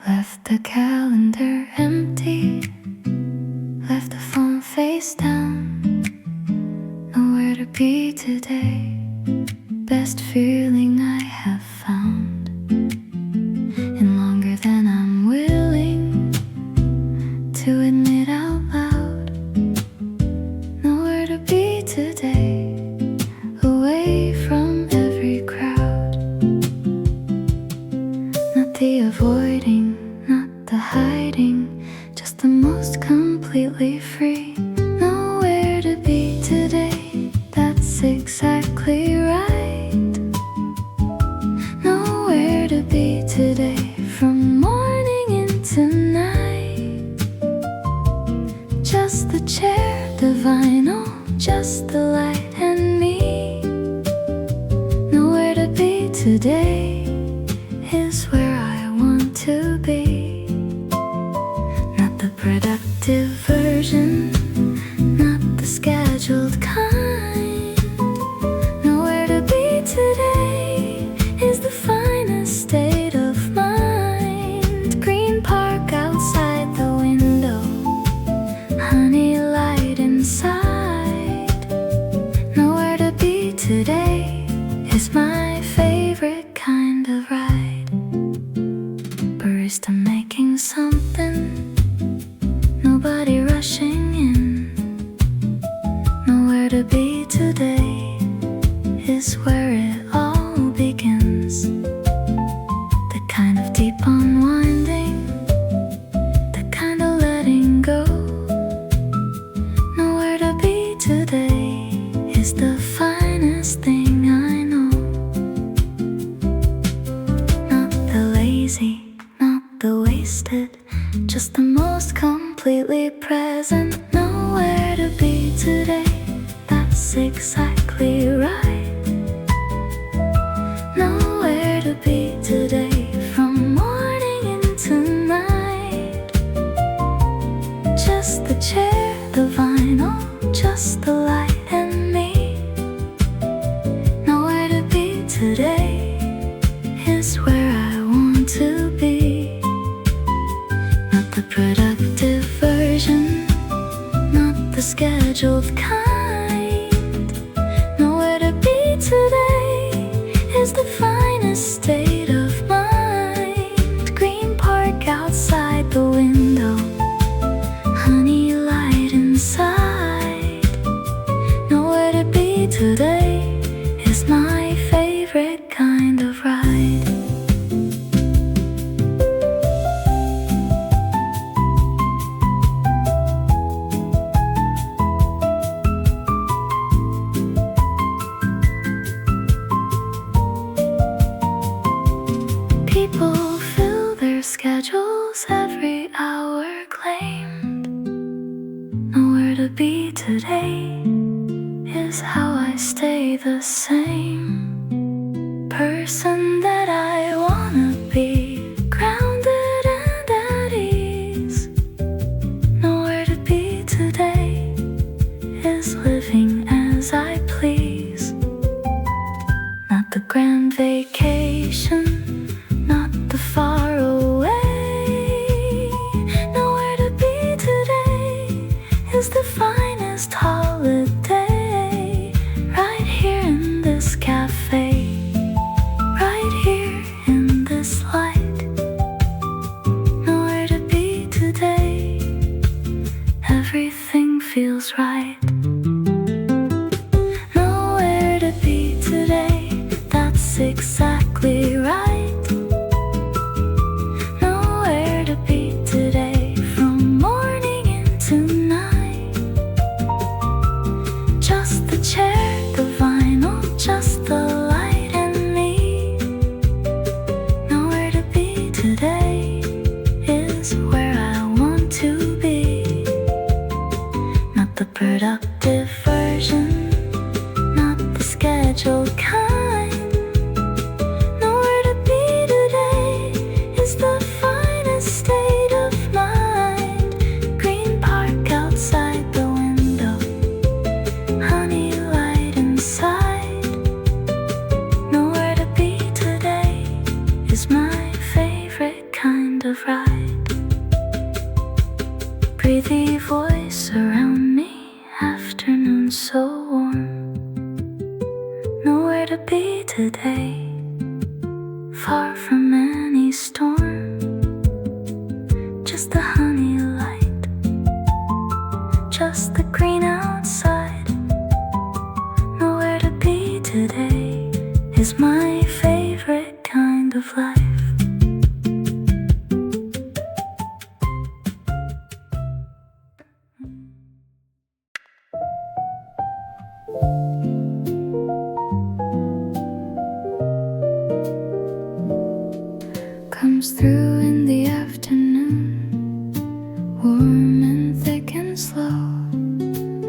Left the calendar empty, left the phone face down. Nowhere to be today, best feeling I have found. And longer than I'm willing to admit out loud. Nowhere to be today, away from every crowd. Not the avoiding, not the hiding, just the most completely free. Nowhere to be today, that's exactly right. Nowhere to be today, from morning into night. Just the chair, the vinyl, just the light and me. Nowhere to be today is where I want to be. Not the productive version, not the scheduled kind. Nowhere to be today is the finest state of mind. Green park outside the window, honey light inside. Nowhere to be today is my favorite kind of ride. Barista making something, nobody rushing in. Nowhere to be today is where it all begins. The kind of deep unwinding, the kind of letting go. Nowhere to be today is the finest thing I know. Not the lazy, not the wasted, just the most completely present. Nowhere to be today, that's exactly right. Nowhere to be today, from morning into night. Just the chair, the vinyl, just the light and me. Nowhere to be today is where I want to be. Not the productive version, not the scheduled kind. Nowhere to be today is the finest state of mind. Green park outside the window, honey light inside. Nowhere to be today is my favorite kind of ride. People fill their schedules, every hour claimed. Nowhere to be today is how I stay the same person that I wanna be, grounded and at ease. Nowhere to be today is living as I please. Not the grand vacation, not the far away. Nowhere to be today is the finest holiday. Right here in this cafe, right here of ride. Breathy voice around me, afternoon so warm. Nowhere to be today, far from any storm. Just the honey light, just the green outside. Nowhere to be today is my favorite kind of life. Comes through in the afternoon, warm and thick and slow.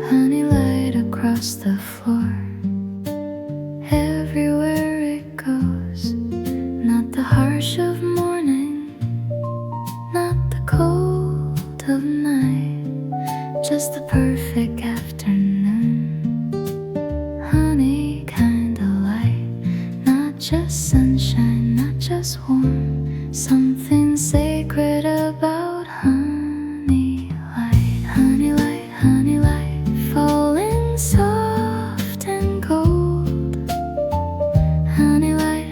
Honey light across the floor, everywhere it goes. Not the harsh of morning, not the cold of night, just the perfect afternoon. Honey kinda light, not just sunshine, not just warm. Something sacred about honey light, falling soft and gold. Honey light,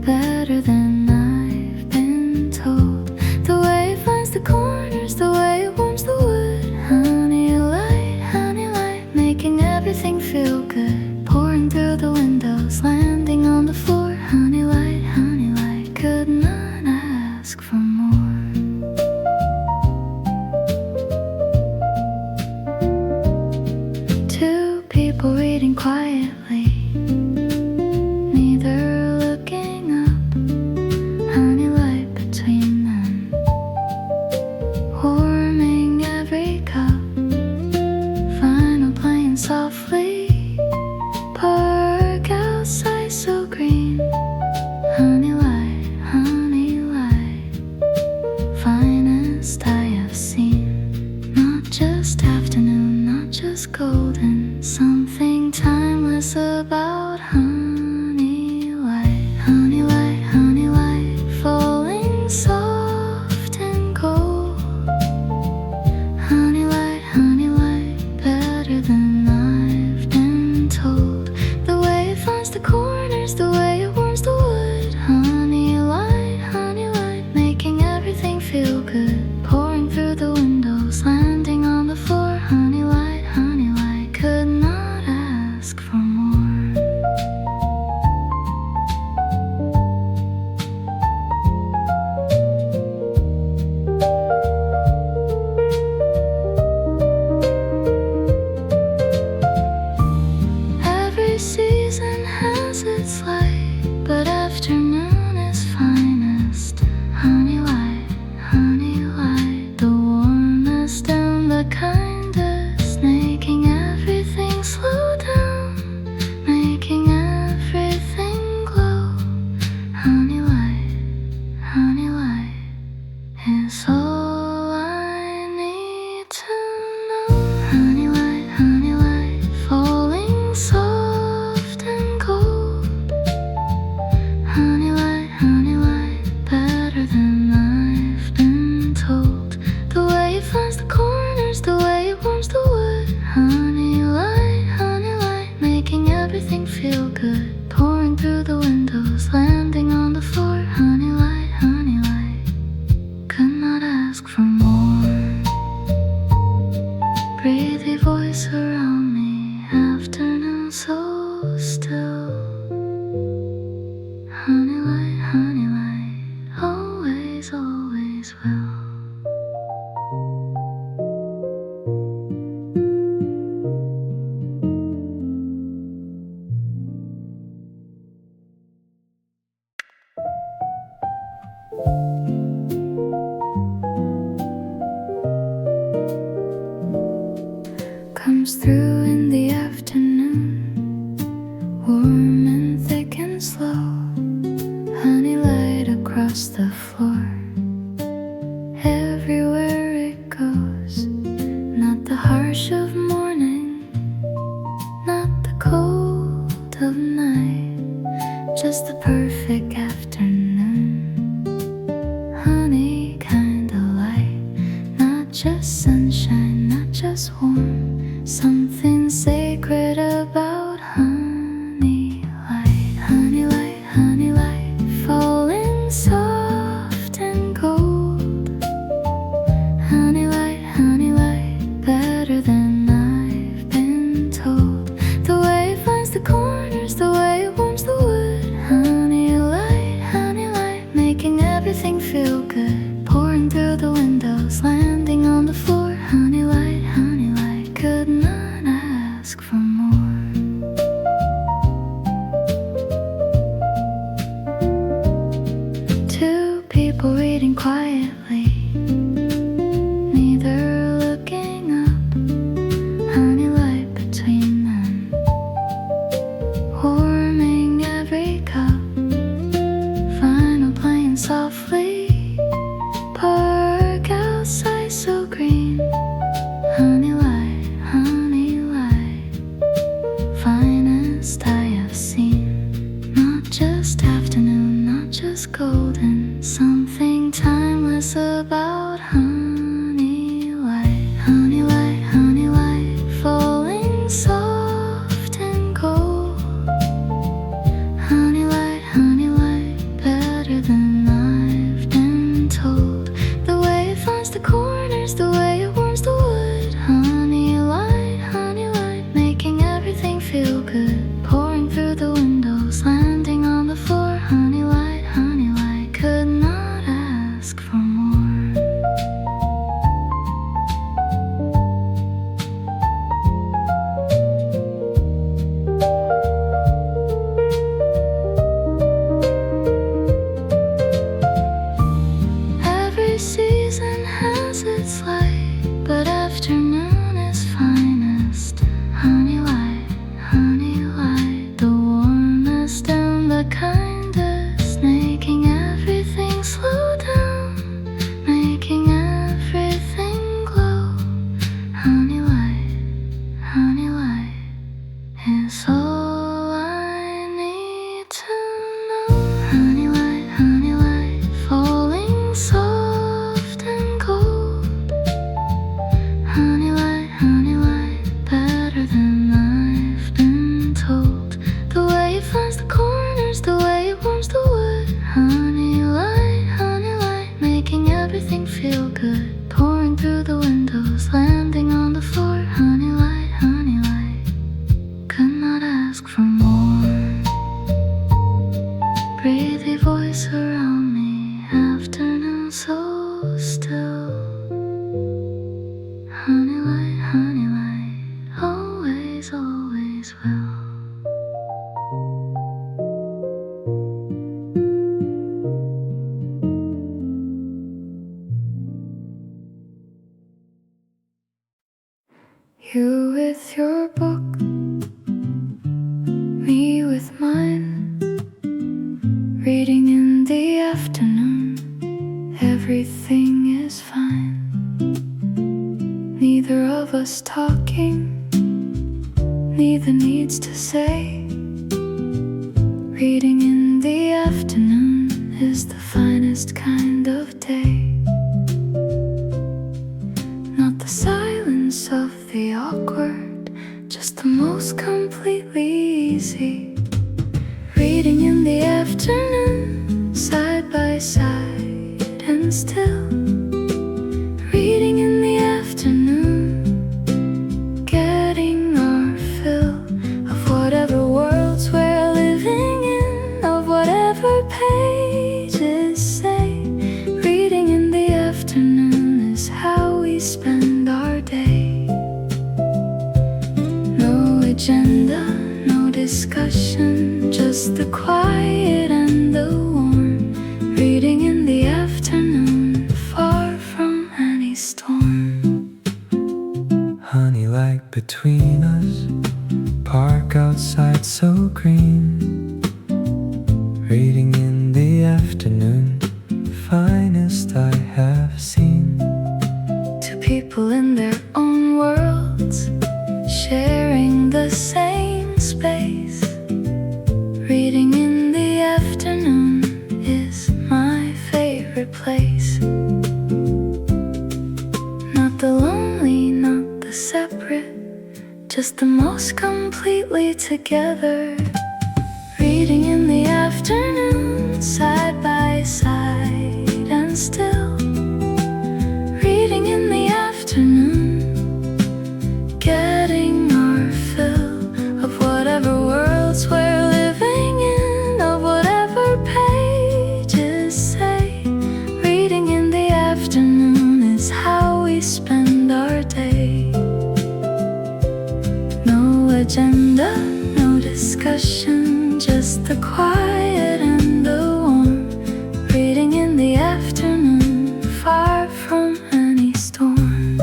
better than I've been told. The way it finds the corners, the way it warms the wood. Honey light, making everything feel good. Pouring through the windows, landing on the floor. Honey light, could not ask for more. Two people reading quietly, neither looking up. Honey light between them, warming every cup. Vinyl playing softly, park outside so green. Honey light, finest I have seen. Not just afternoon, not just golden. Something timeless about honey light, falling soft and gold. Honey light, better than I've been told. The way it finds the corners, the way it warms the wood. Honey light, making everything feel good. Pouring through the windows, landing on the floor. Honey light, could not ask for more. Every season has its light, but afternoon is finest. Honey light, the warmest and the kindest, making everything slow down, making everything glow. Honey light is all I need to know. Honey light, falling soft and gold. Honey light, better than I've been told. The way it finds the corners, the way it warms the wood. Honey light, making everything feel good. Pouring through the windows, landing on the floor. Honey light, could not ask for more. Breathy voice around me, afternoon so still. Honey light, always, always will. Comes through in the afternoon, warm and thick and slow. Honey light across the floor, everywhere it goes. Not the harsh of morning, not the cold of night, just the perfect afternoon. Honey everything feel good, pouring through the windows, landing on the floor. Honey light, could not ask for more. Two people reading quietly, neither looking up. Honey light between them, warming every cup. Vinyl playing softly, park outside so green. Honey light, finest I have seen. Not just afternoon, not just golden, something timeless about honey light. Honey light, falling soft and gold. Honey light, better than I've been told. The way it finds the corners, the way it warms the wood. Honey light, making everything feel good, pouring through the windows, landing on the floor. Honey light, could not ask for more. Every season has its light, but afternoon is finest. Honey light, the warmest and the kindest, making everything slow down, making everything glow. Honey light is all I need to know. Honey light, falling soft and gold. Honey light, better than I've been told. The way it finds the corners, the way it warms the wood. Honey light, making everything feel good, pouring through the windows, landing on the floor. Honey light, could not ask for more. Breathy voice around me, afternoon so still. Honey light, always, always will. You with your book, me with mine, reading in the afternoon, everything is fine. Neither of us talking, neither needs to say. Reading in the afternoon is the finest kind of day. Not the silence of the awkward, just the most completely easy. Reading in the afternoon, side by side and still. Reading in the afternoon, getting our fill of whatever worlds we're living in, of whatever pages say. Reading in the afternoon is how we spend our day. No agenda, no discussion, just the quiet and the warm. Reading in the afternoon, far from any storm. Honey light between us, park outside so green. Reading in the afternoon, finest I have seen. Two people in their own worlds, sharing the same space. Reading in the afternoon is my favorite place. Not the lonely, not the separate, just the most completely together. Reading in the afternoon, side by side and still. Reading in the afternoon, getting our fill of whatever worlds we're living in, of whatever pages say. agenda, no discussion, just the quiet and the warm. Reading in the afternoon, far from any storm.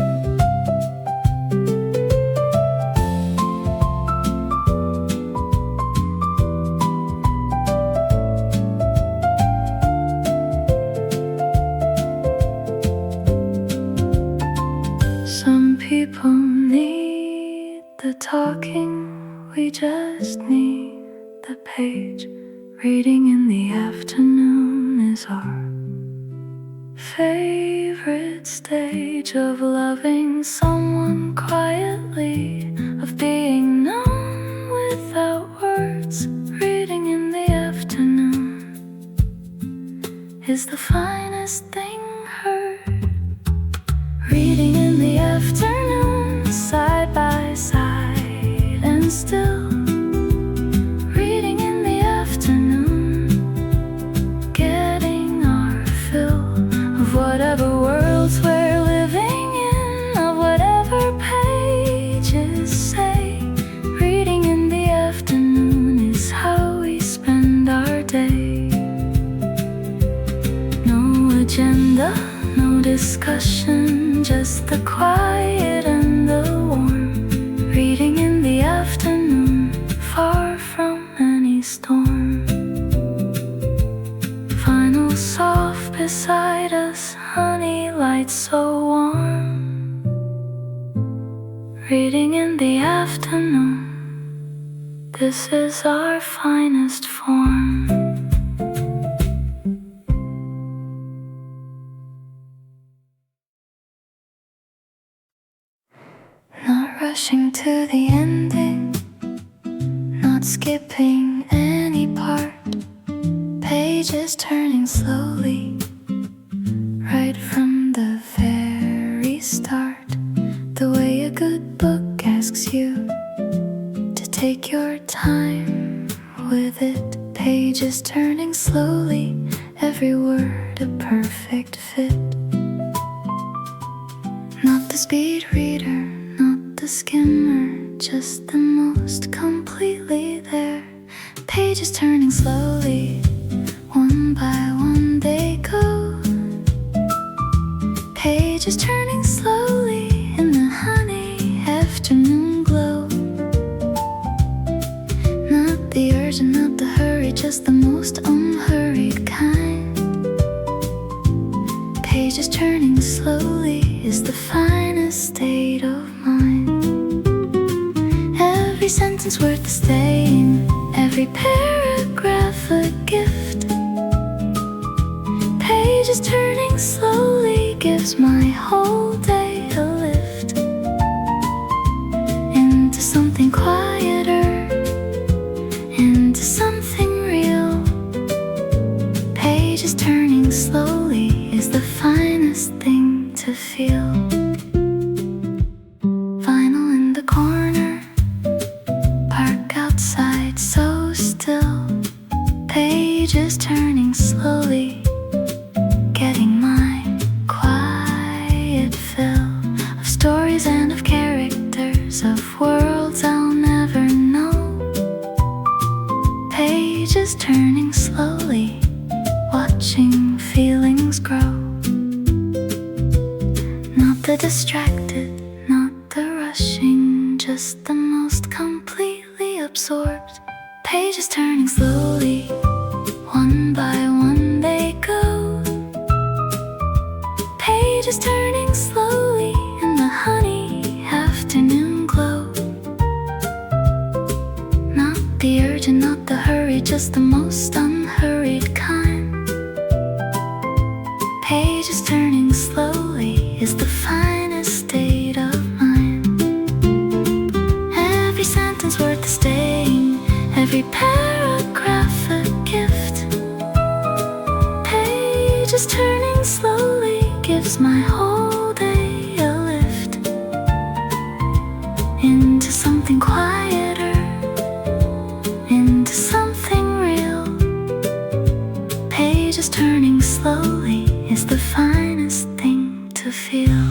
Some people need the talking, we just need the page. Reading in the afternoon is our favorite stage of loving someone quietly, of being known without words. Reading in the afternoon is the finest thing heard. Reading in the afternoon, side by side and still. Reading in the afternoon, getting our fill of whatever worlds we're living in, of whatever pages say. Reading in the afternoon is how we spend our day. No agenda, no discussion, just the quiet and the warm. Reading in the afternoon, far from any storm. Vinyl soft beside us, honey light so warm. Reading in the afternoon, this is our finest form. Not rushing to the ending, not skipping any part. Pages turning slowly, right from the very start. The way a good book asks you to take your time with it. Pages turning slowly, every word a perfect fit. Not the speed reader, not the skimmer, just the most completely there. Pages turning slowly, one by one they go. Pages turning slowly in the honey afternoon glow. Not the urgent, not the hurry, just the most unhurried kind. Pages turning slowly is the finest state of mind. Every sentence worth staying, every paragraph a gift. Pages turning slowly gives my whole day a lift into something quieter, into something real. Pages turning slowly is the finest thing to feel. Vinyl in the corner, park outside so still. Pages turning slowly, getting my quiet fill of stories and of characters, of worlds I'll never know. Pages turning slowly, watching feelings grow. Not the distracted, not the rushing, just the most completely absorbed. Pages turning slowly, one by one they go. Pages turning slowly in the honey afternoon glow. Not the urgent, not the hurry, just the most unhurried kind. Pages turning slowly is the finest state of mind. Every sentence worth staying, every paragraph a gift. Pages turning slowly gives my whole day a lift into something quieter, into something real. Pages turning slowly is the finest thing to feel.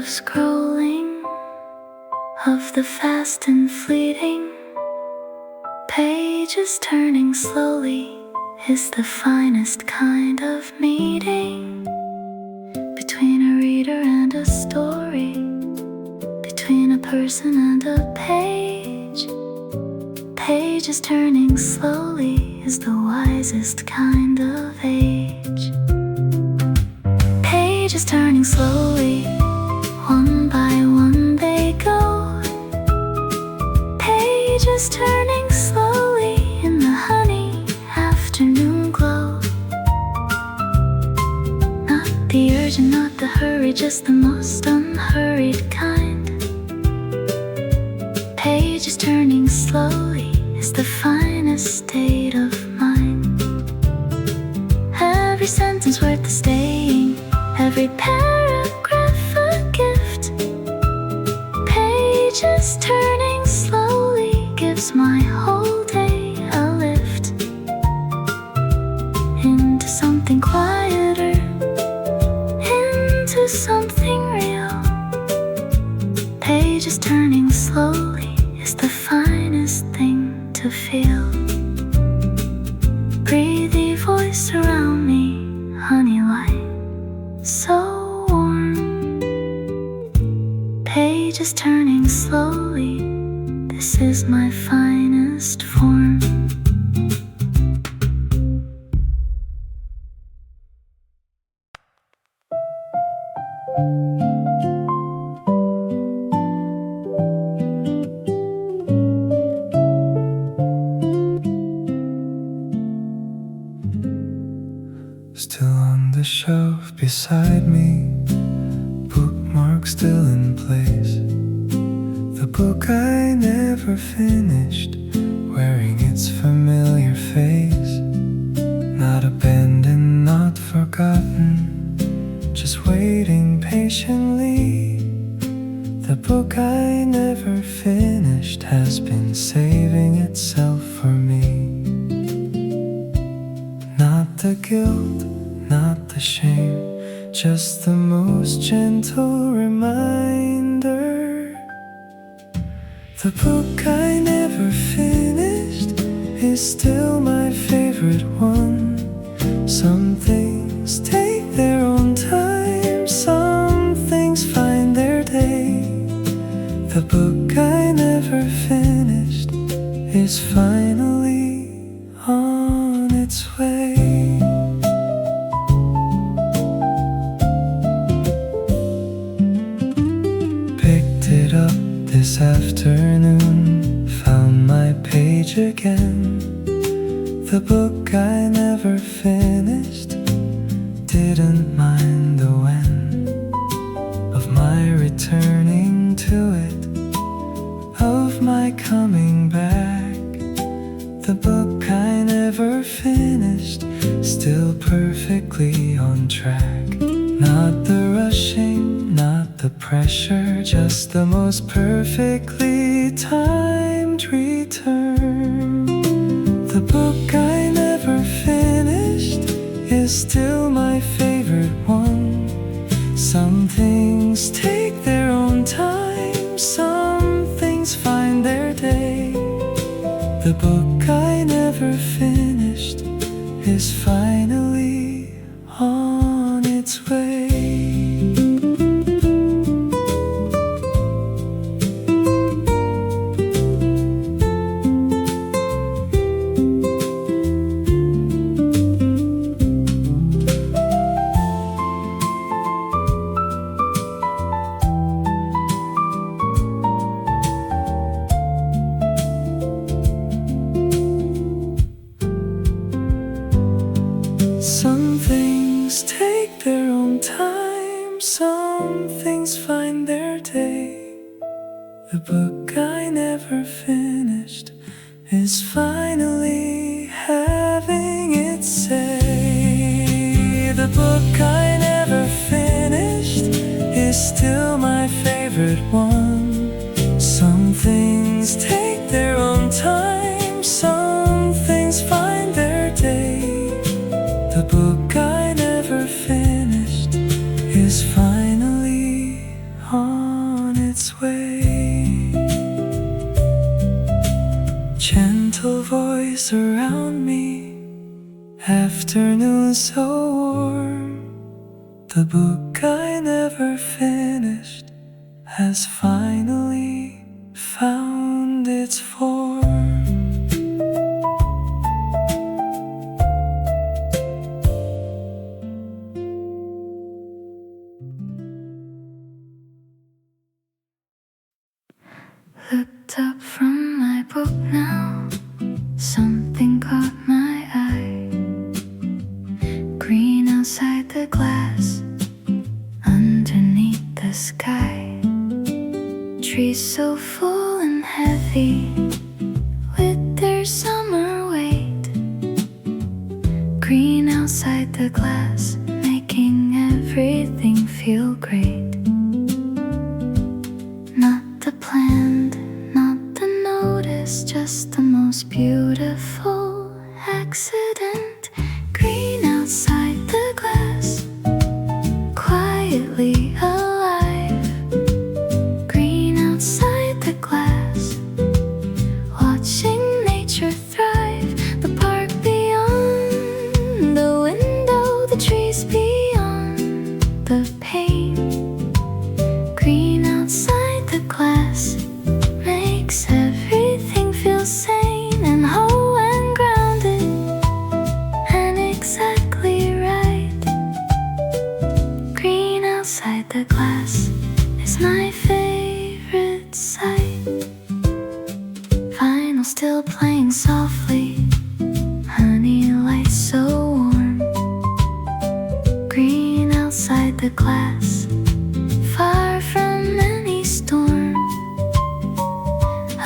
of scrolling, of the fast and fleeting. Pages turning slowly is the finest kind of meeting. Between a reader and a story, between a person and a page. Pages turning slowly is the wisest kind of age. Pages turning slowly, one by one they go. Pages turning slowly in the honey afternoon glow. Not the urgent, not the hurry, just the most unhurried kind. Pages turning slowly is the finest state of mind. Every sentence worth the staying, every paragraph a gift. Pages turning slowly gives my whole day a lift into something quieter, into something real. Pages turning slowly is the finest thing to feel. Breathy voice around me, honey light, so warm. Pages turning slowly, this is my finest form. Still on the shelf beside me, bookmark still in place. The book I never finished, wearing its familiar face. Not abandoned, not forgotten, just waiting patiently. The book I never finished has been saving itself for me. Not the guilt, not the shame, just the most gentle reminder. The book I never finished is still my favorite one. Some things take their own time, some things find their day. The book I never finished is finally on its way. Picked it up this afternoon, found my page again. The book I never finished, didn't mind the when of my returning to it, of my coming back. The book I never finished, still perfectly on track. Not the rushing, not the pressure, just the most perfectly timed return. The book I never finished is still my favorite one. Some things take their own time, some things find their day. The book I never finished is finally on its way. Some things take their own time, some things find their day. The book I never finished is finally having its say. The book I never finished is still my favorite one. Some things take their own time, some things find their day. The book I never finished is finally on The book I never finished has finally found its form. Looked up from my book now, something caught my eye. Green outside the glass, underneath the sky. Trees so full and heavy with their summer weight. Green outside the glass, making everything feel great. Not the planned, not the notice, just the most beautiful accident. Green outside the glass, quietly alive. Green outside the glass, watching nature thrive. The park beyond the window, the trees beyond the pane. Green outside the glass makes everything feel sane and whole and grounded and exactly right. Green outside the glass is my favorite sight. Vinyl still playing softly, honey lights so warm. Green outside the glass, far from any storm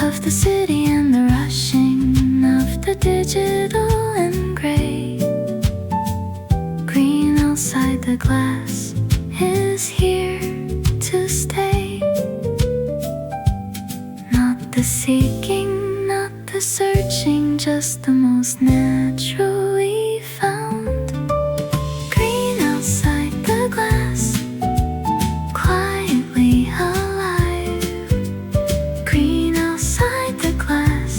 of the city and the rushing of the digital and gray. Green outside the glass is here to stay. Not the seeking, not the searching, just the most naturally found. Green outside the glass, quietly alive. Green outside the glass,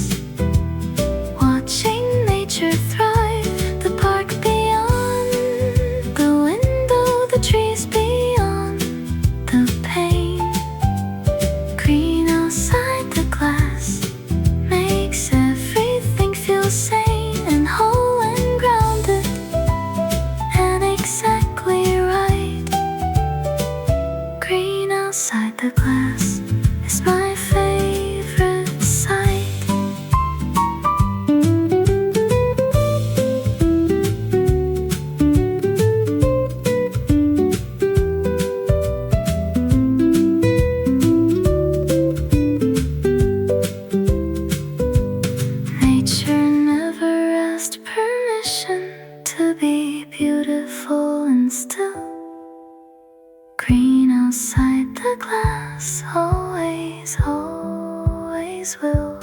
watching nature thrive. The park beyond the window, the trees beyond the pane. Green outside the glass makes everything feel sane and whole and grounded and exactly right. Green outside the glass is my favorite sight. Nature never asked permission to be beautiful and still. Green outside the glass, always, always will.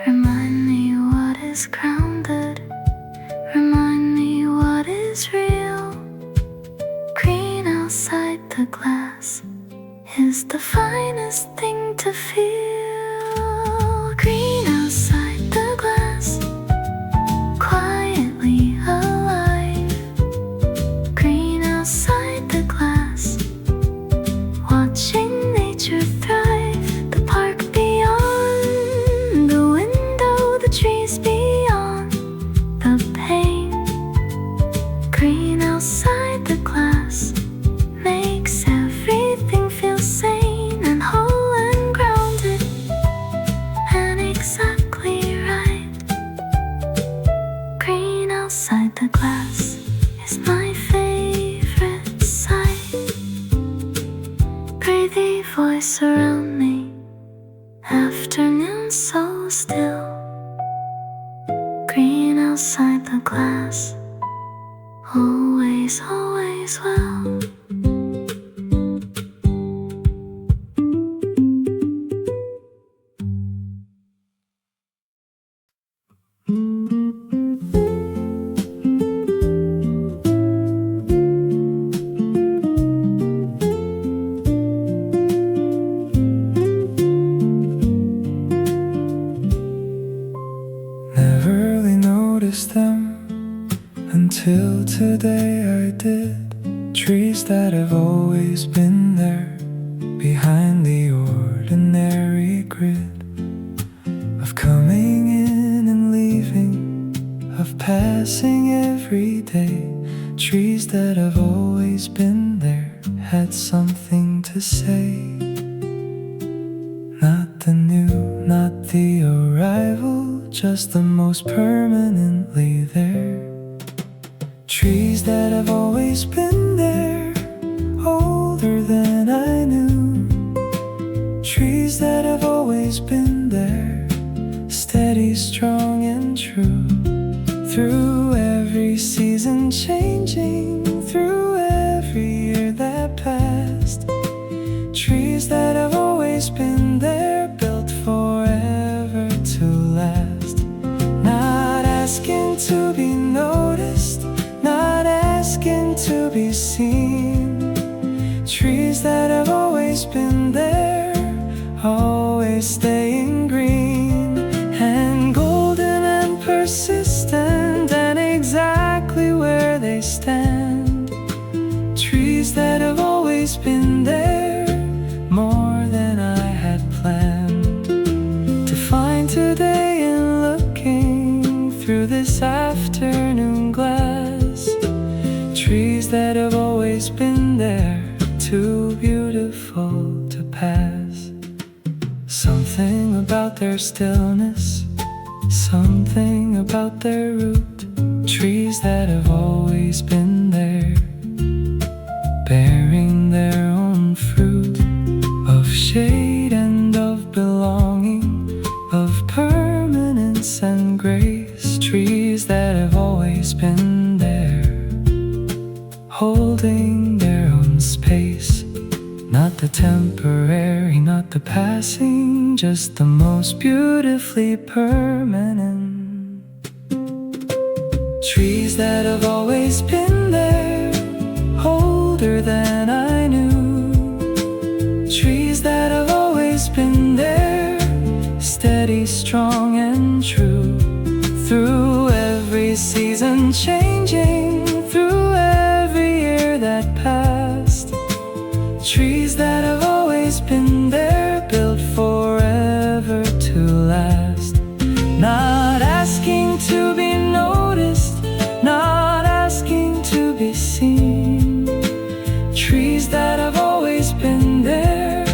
Remind me what is grounded, remind me what is real. Green outside the glass is the finest thing to feel. Green outside the glass, quietly alive. Green outside the glass, watching nature thrive. The park beyond the window, the trees beyond the pane. Green outside the glass makes everything feel sane and whole and grounded and exactly right. Green outside the glass is my favorite sight. Breathy voice around me, afternoon so still. Green outside the glass, always, always well. Never really noticed them until today I did. trees that have always been there, behind the ordinary grid of coming in and leaving, of passing every day. Trees that have always been there had something to say. Not the new, not the arrival, just the most permanently there. Trees that have always been there, older than I knew. Trees that have always been there, steady, strong and true. Through every season changing, through every year that passed. Trees that have always been there, built forever to last. Not asking to be noticed, not asking to be seen. Trees that have always been there, always staying green and golden and persistent, and exactly where they stand. Trees that have always been there, more than I had planned to find today in looking through this afternoon glass. Trees that have always been there, too beautiful to pass. Something about their stillness, something about their root. Trees that have always been there, bearing their own fruit of shade and of belonging, of permanence and grace. Trees that have always been there, holding their own space. Not the temporary, not the passing, just the most beautifully permanent. Trees that have always been there, older than I knew. Trees that have always been there, steady, strong and true. Through every season changing, through every year that passed. Trees that have always been there, built forever to last. Not asking to be noticed, not asking to be seen. Trees that have always been there,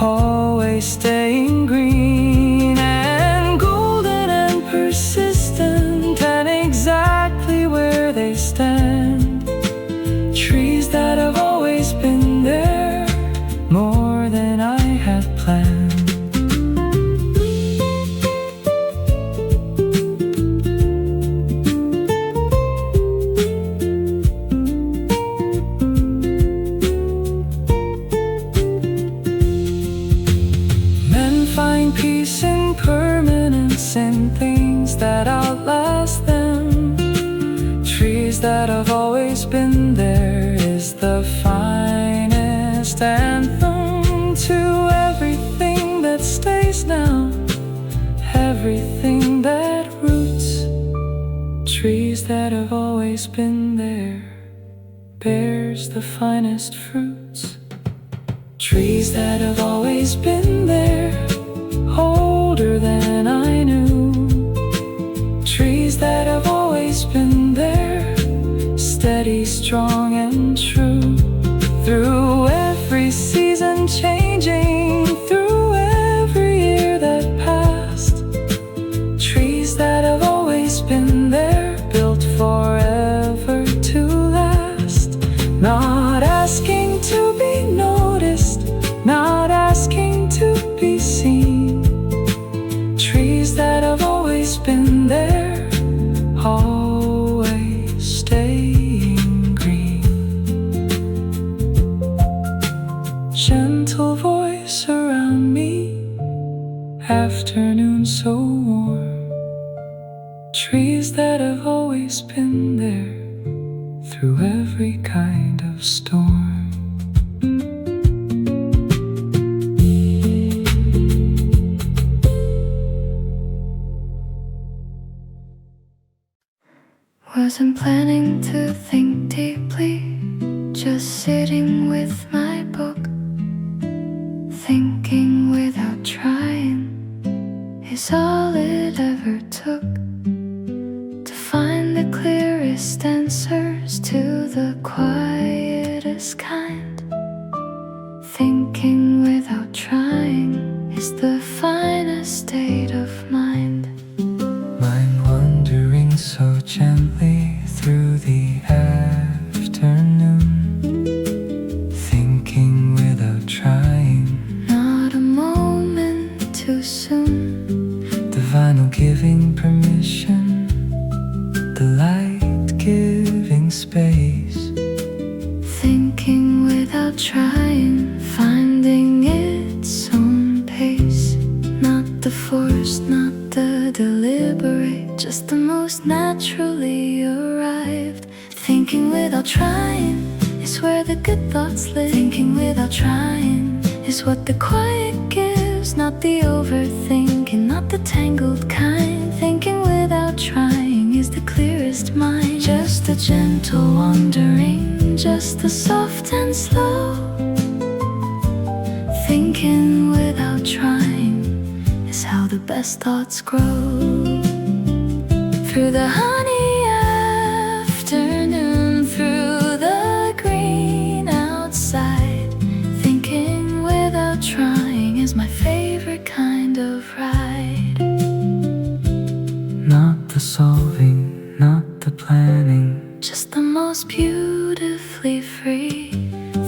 always staying green and golden and persistent, and exactly where they stand. Trees that have always been there, more than I had planned. Men find peace in permanence, in things that outlast them. Trees that have always been there is the finest anthem to everything that stays now, everything that roots. Trees that have always been there, bears the finest fruits. Trees that have always been there, older than I knew. Trees that have always been there, steady, strong and true. Through every season changing, through every year that passed. Trees that have always been there, built forever to last. Not asking to be noticed, not asking to be seen. Trees that have always been there, always staying green. Gentle voice around me, afternoon so warm. Trees that have always been there, through every kind of storm. Wasn't planning to think deeply, just sitting with my book, thinking without trying is all it ever took to find the clearest answers to the quietest kind. Thinking without trying is the finest state of mind. Mind wandering so gently through the afternoon, thinking without trying, not a moment too soon. the vinyl giving permission, the light giving space. Thinking without trying, finding its own pace. Not the forced, not the deliberate, just the most naturally arrived. Thinking without trying is where the good thoughts live. Thinking without trying is what the quiet gives, not the overthinking, not the tangled kind. Thinking without trying is the clearest mind, just the gentle wandering, just the soft and slow. Thinking without trying is how the best thoughts grow. Through the honey afternoon, through the green outside, thinking without trying is my favorite kind of ride. Not the solving, not the planning, Just the most beautifully free.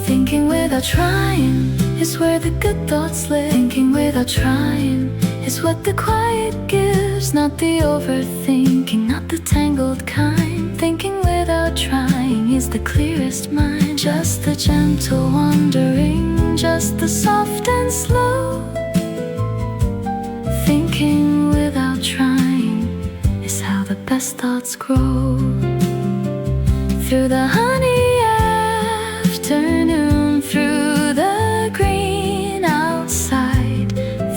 Thinking without trying is where the good thoughts live. Thinking without trying is what the quiet gives, not the overthinking, not the tangled kind. Thinking without trying is the clearest mind, just the gentle wandering, just the soft and slow. Thinking without trying is how the best thoughts grow. Through the honey afternoon, through the green outside,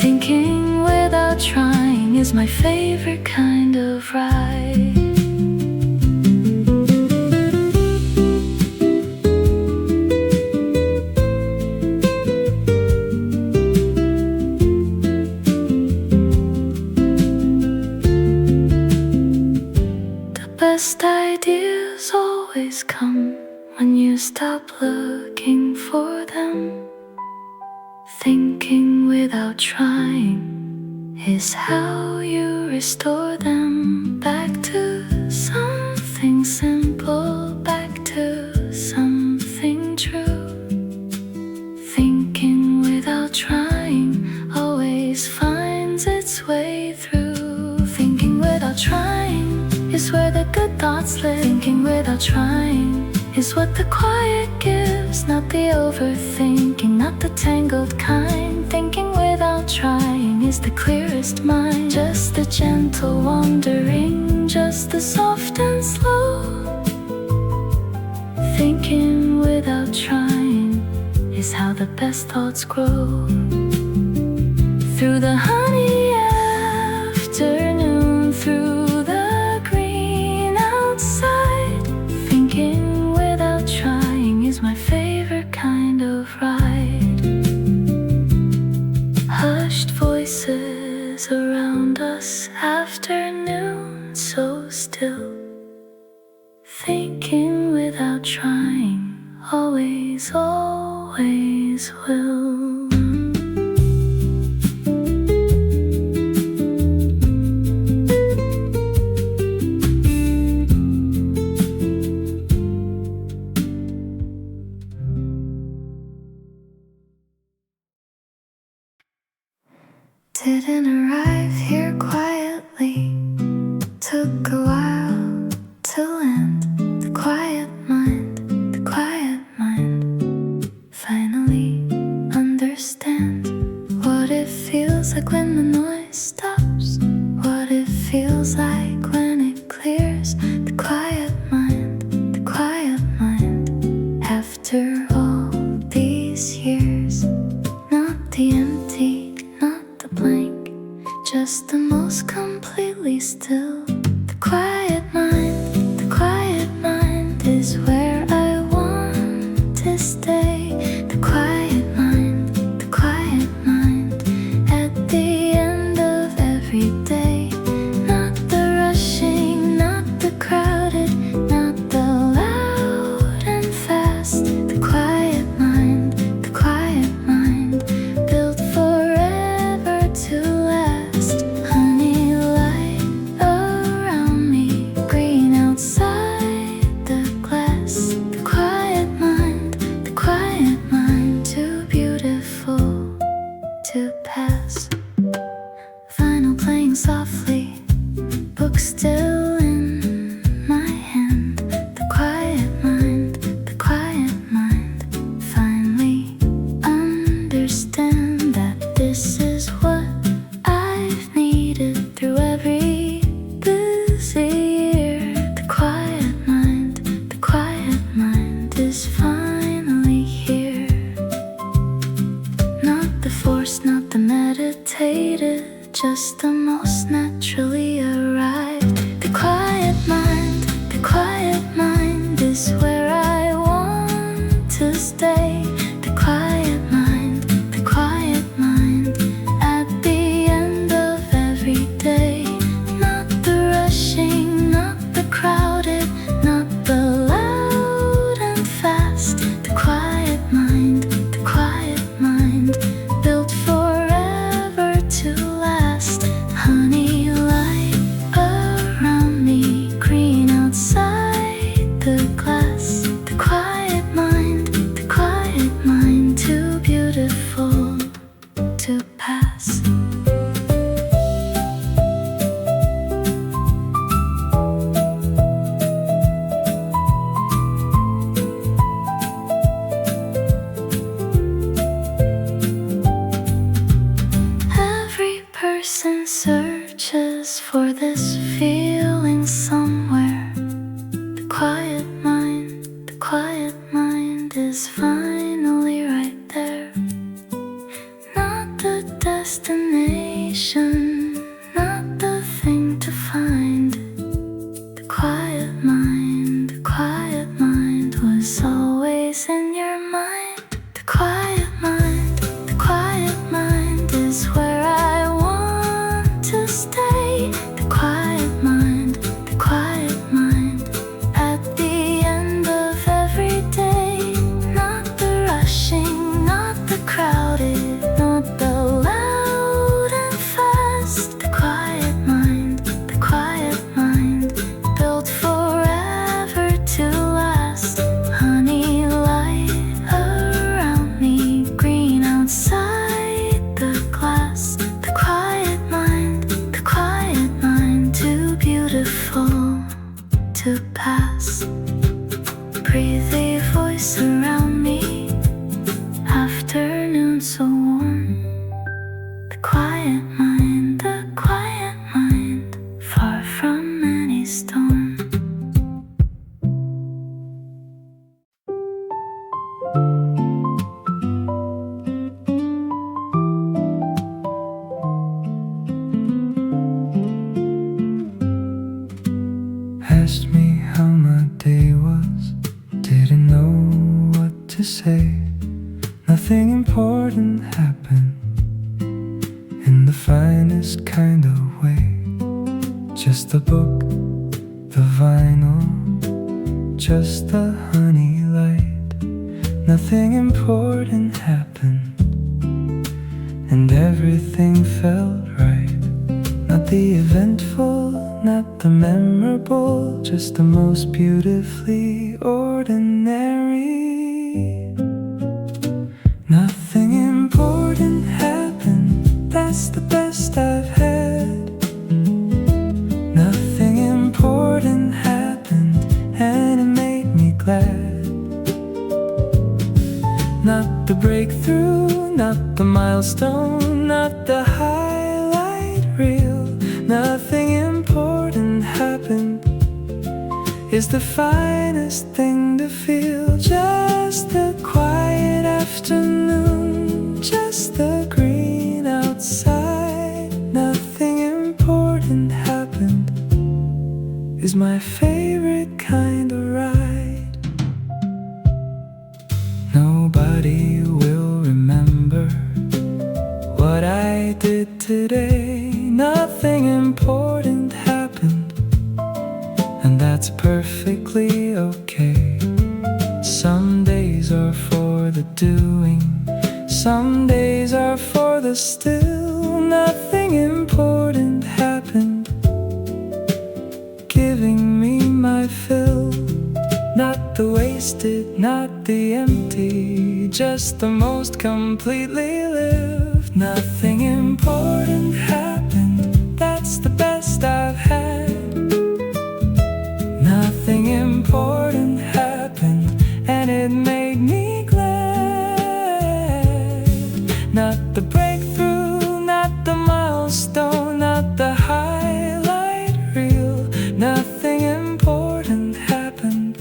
thinking without trying is my favorite kind of ride. The best ideas always come when you stop looking for them. Thinking without trying is how you restore them back to something simple, back to something true. Thinking without trying always finds its way through. Thinking without trying is where the good thoughts live. Thinking without trying is what the quiet gives, not the overthinking, not the tangled kind. Thinking without trying is the clearest mind, just the gentle wandering, just the soft and slow. Thinking without trying is how the best thoughts grow. Through the honey afternoon, through the green outside, thinking without trying is my favorite kind of ride. Hushed voices around us, afternoon so still. Thinking without trying always, always will. Didn't arrive here quietly, took a while to land. The quiet mind, the quiet mind, finally understand what it feels like when the noise stops, what it feels like when it clears. The quiet mind, the quiet mind, after all these years. Not the empty, not the blank, just the most completely still. The quiet mind is where I want to stay. stay. The quiet mind, the quiet mind. At the end of every day. Not the rushing, not the crowded, not the loud and fast. The quiet mind, the quiet mind. Built forever to last. Honey light around me, green outside the glass. The quiet mind, too beautiful to pass. Every person searches for this feeling somewhere. The quiet mind is finally right there. Not the destination, not the thing to find. The quiet mind was always in your mind. The quiet mind is where I want to stay. The quiet mind, at the end of every day. Not the rushing, not the crowded, not the loud and fast. The quiet mind, built forever to last. Honey light around me, green outside the glass. The quiet mind, too beautiful to pass. Breathy voice around me, afternoon so warm. The quiet mind, far from any storm. Asked me how my day was, didn't know what to say. Nothing important happened in the finest kind of way. Just the book, the vinyl, just the honey light. Nothing important happened, and everything felt right. Not the eventful, not the memorable, just the most beautifully ordinary. Nothing important happened, that's the best I've had. Nothing important happened, and it made me glad. Not the breakthrough, not the milestone, not the highlight reel. Nothing important happened, is the finest thing to feel. Just the quiet afternoon, just the green outside. Nothing important happened, is my favorite kind of ride. Nobody will remember what I did today. Nothing important happened, and that's perfectly okay. Some days are for the doing, some days are for the still. Nothing important happened, giving me my fill. Not the wasted, not the empty, just the most completely lived. Nothing important happened, that's the best I've had. Nothing important happened, and it made me glad. Not the breakthrough, not the milestone, not the highlight reel. Nothing important happened,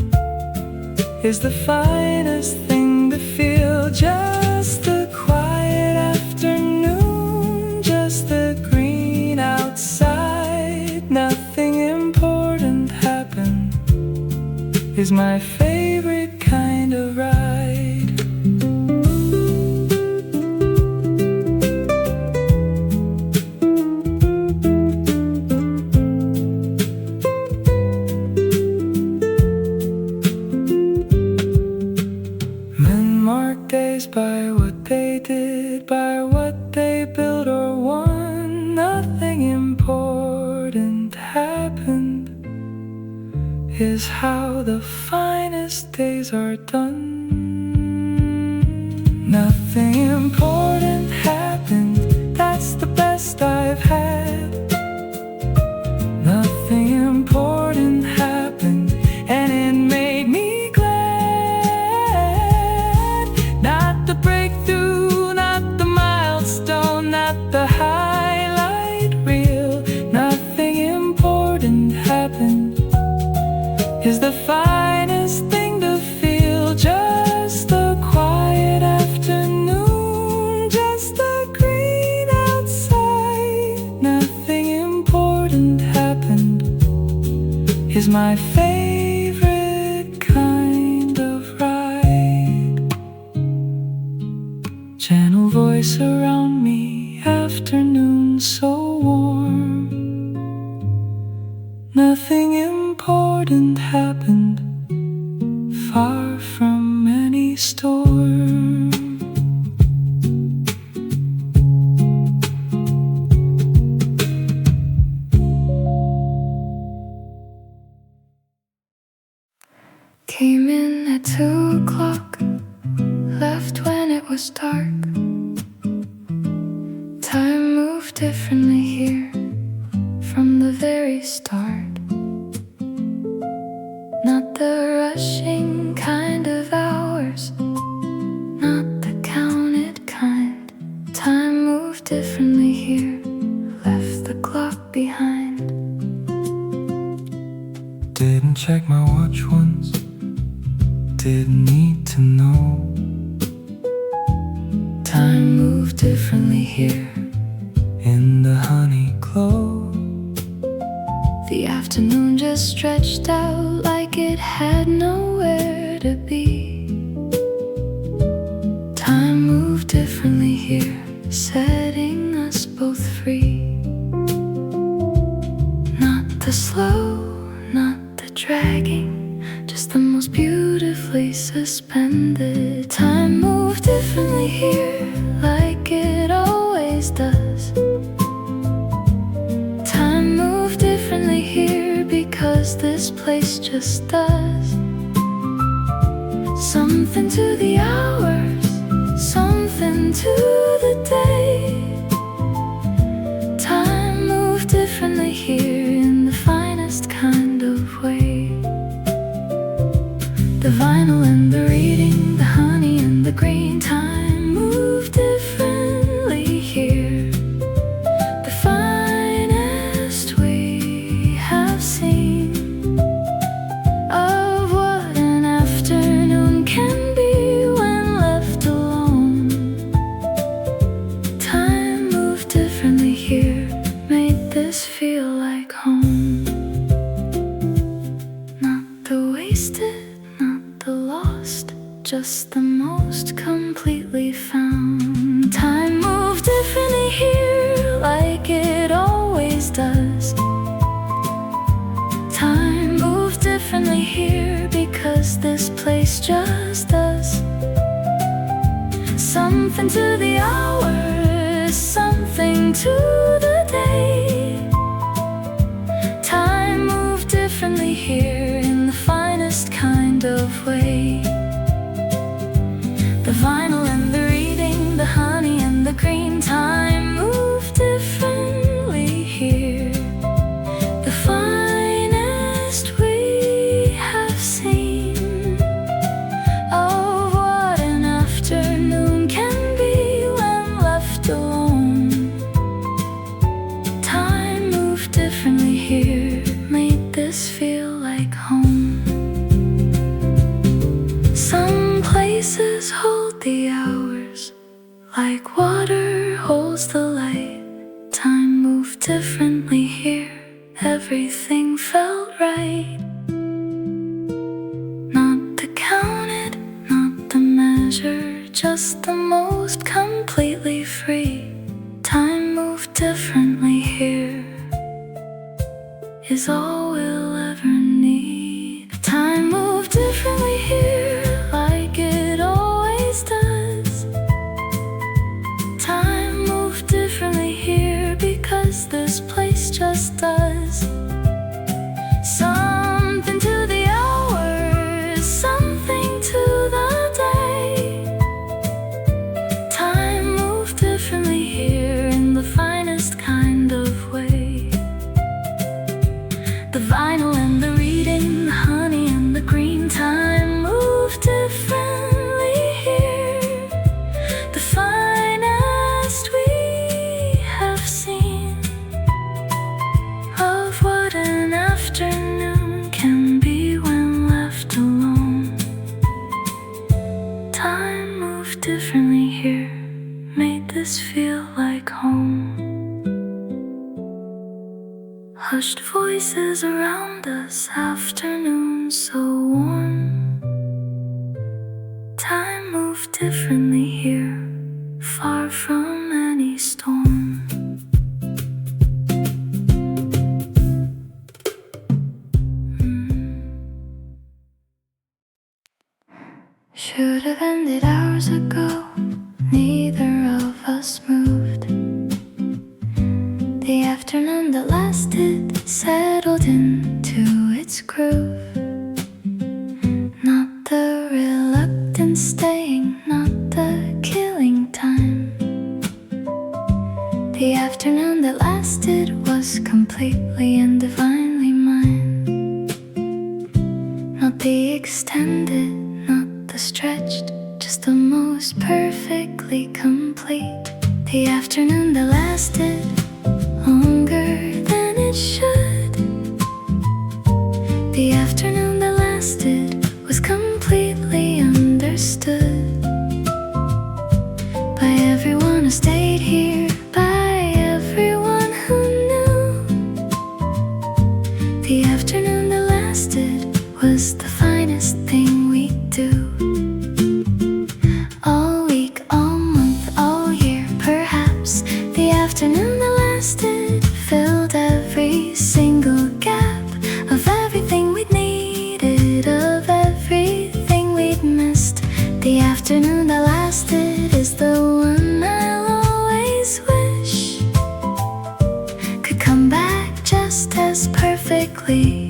is the finest thing to feel. Just the quiet afternoon, just the green outside. Nothing important happened, is my favorite kind of ride. count days by what they did, by what they built or won. Nothing important happened, is how the finest days are done. Nothing important happened, that's the best I've had. Nothing important happened, and it made me glad. Not the breakthrough, not the milestone, not the highlight reel. Nothing important happened, is the finest thing to feel. Just the quiet afternoon, just the green outside. Nothing important happened, is my favorite kind of ride. Gentle voice around me, afternoon so warm. Nothing important happened, far from any storm. Came in at 2 o'clock, left when it was dark. Time moved differently here from the very start. Not the rushing kind of hours, not the counted kind. Time moved differently here, left the clock behind. Didn't check my watch once, didn't need to know. Time moved differently here, In the honey glow, the afternoon just stretched out like it had nowhere to be. Time moved differently here, setting us both free. Not the slow, not the dragging, just the most beautifully suspended. Time moved differently here, like it always does. Time moved differently here, because this place just does. Something to the hours, something to the day. Time moved differently here, in the finest kind of way. The vinyl and the reading, the honey and the green. Time moved differently here, the finest we have seen of what an afternoon can be when left alone. Time moved differently here, made this feel like home. Not the wasted, not the lost, just the most completely found. Time moved differently here, like it always does. Time moved differently here, because this place just does. Something to the hours, something to the day. Time moved differently here, in the finest kind of way. The vinyl and the reading, the honey and the green. Time moved differently here, the finest we have seen of what an afternoon can be when left alone. Time moved differently here, made this feel like home. Some places hold the hours, like water holds the light. Time moved differently here, everything felt right. Not the counted, not the measured, just the most completely free. Time moved differently here, is all we'll ever need. Time moved differently here, like it always does. differently here, made this feel like home. Hushed voices around us, afternoon so warm. Time moved differently here, far from any storm. Should have ended hours ago, neither of us moved. The afternoon that lasted settled into its groove. Not the reluctant staying, not the killing time. The afternoon that lasted was completely and divinely mine. Not the extended, not the stretched, just the most perfectly complete. The afternoon that lasted longer than it should. The afternoon that lasted was completely understood by everyone who stayed here, by everyone who knew. The afternoon that lasted was the finest thing we do. All week, all month, all year, perhaps. The afternoon that lasted filled every single gap of everything we'd needed, of everything we'd missed. The afternoon that lasted is the one I'll always wish could come back just as perfectly,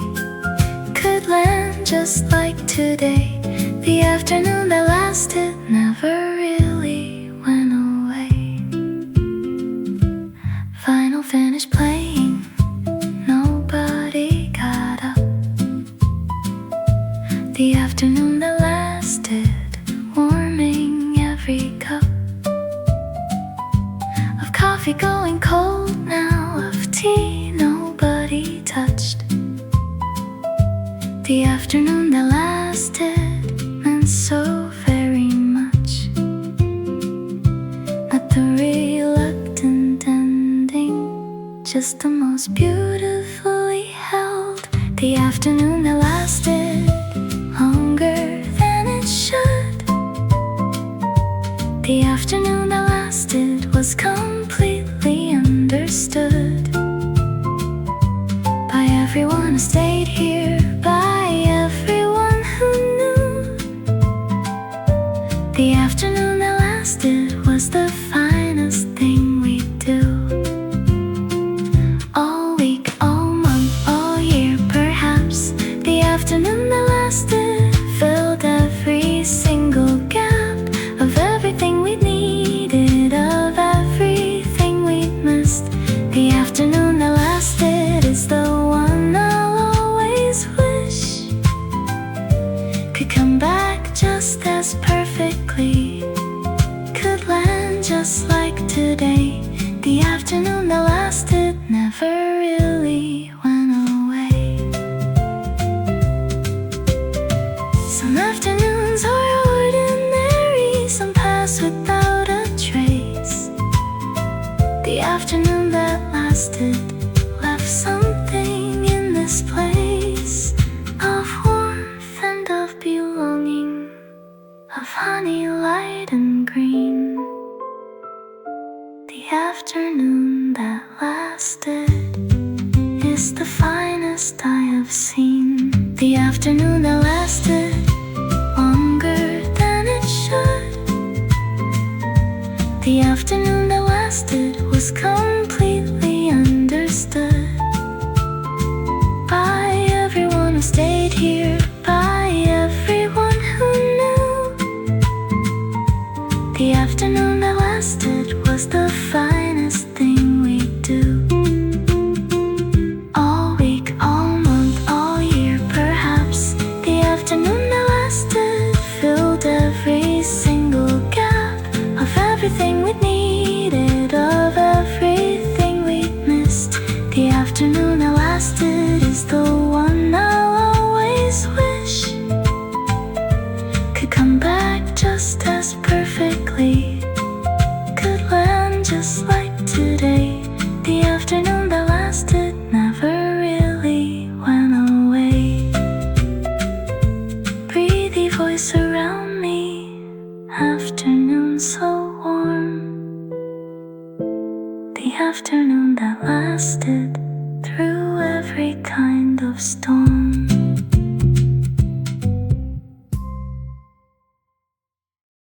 could land just like today. The afternoon that lasted never really went away. Final finished playing, nobody got up. The afternoon that lasted, warming every cup of coffee going cold now, of tea nobody touched. The afternoon that lasted meant so very much. Not the reluctant ending, just the most beautifully held. The afternoon that lasted longer than it should. The afternoon that lasted was completely understood by everyone who stayed here, by everyone who knew. The afternoon that lasted was the finest thing we do. All week, all month, all year, perhaps. The afternoon that lasted filled every single gap of everything we needed, of everything we'd missed. The afternoon that lasted is the one I'll always wish could come back just as perfectly, could land just like today. The afternoon that lasted never really went away. Some afternoons are ordinary, some pass without a trace. The afternoon that lasted left something in this place of warmth and of belonging, of honey, light and green. The afternoon that lasted is the finest I have seen. The afternoon that lasted longer than it should. The afternoon that lasted was completely understood by everyone who stayed here, by everyone who knew. The afternoon that lasted was the finest thing we do. All week, all month, all year, perhaps. The afternoon that lasted filled every single gap of everything we'd needed, of everything we'd missed. The afternoon that lasted is the one I'll always wish could come back just as perfectly, afternoon that lasted through every kind of storm.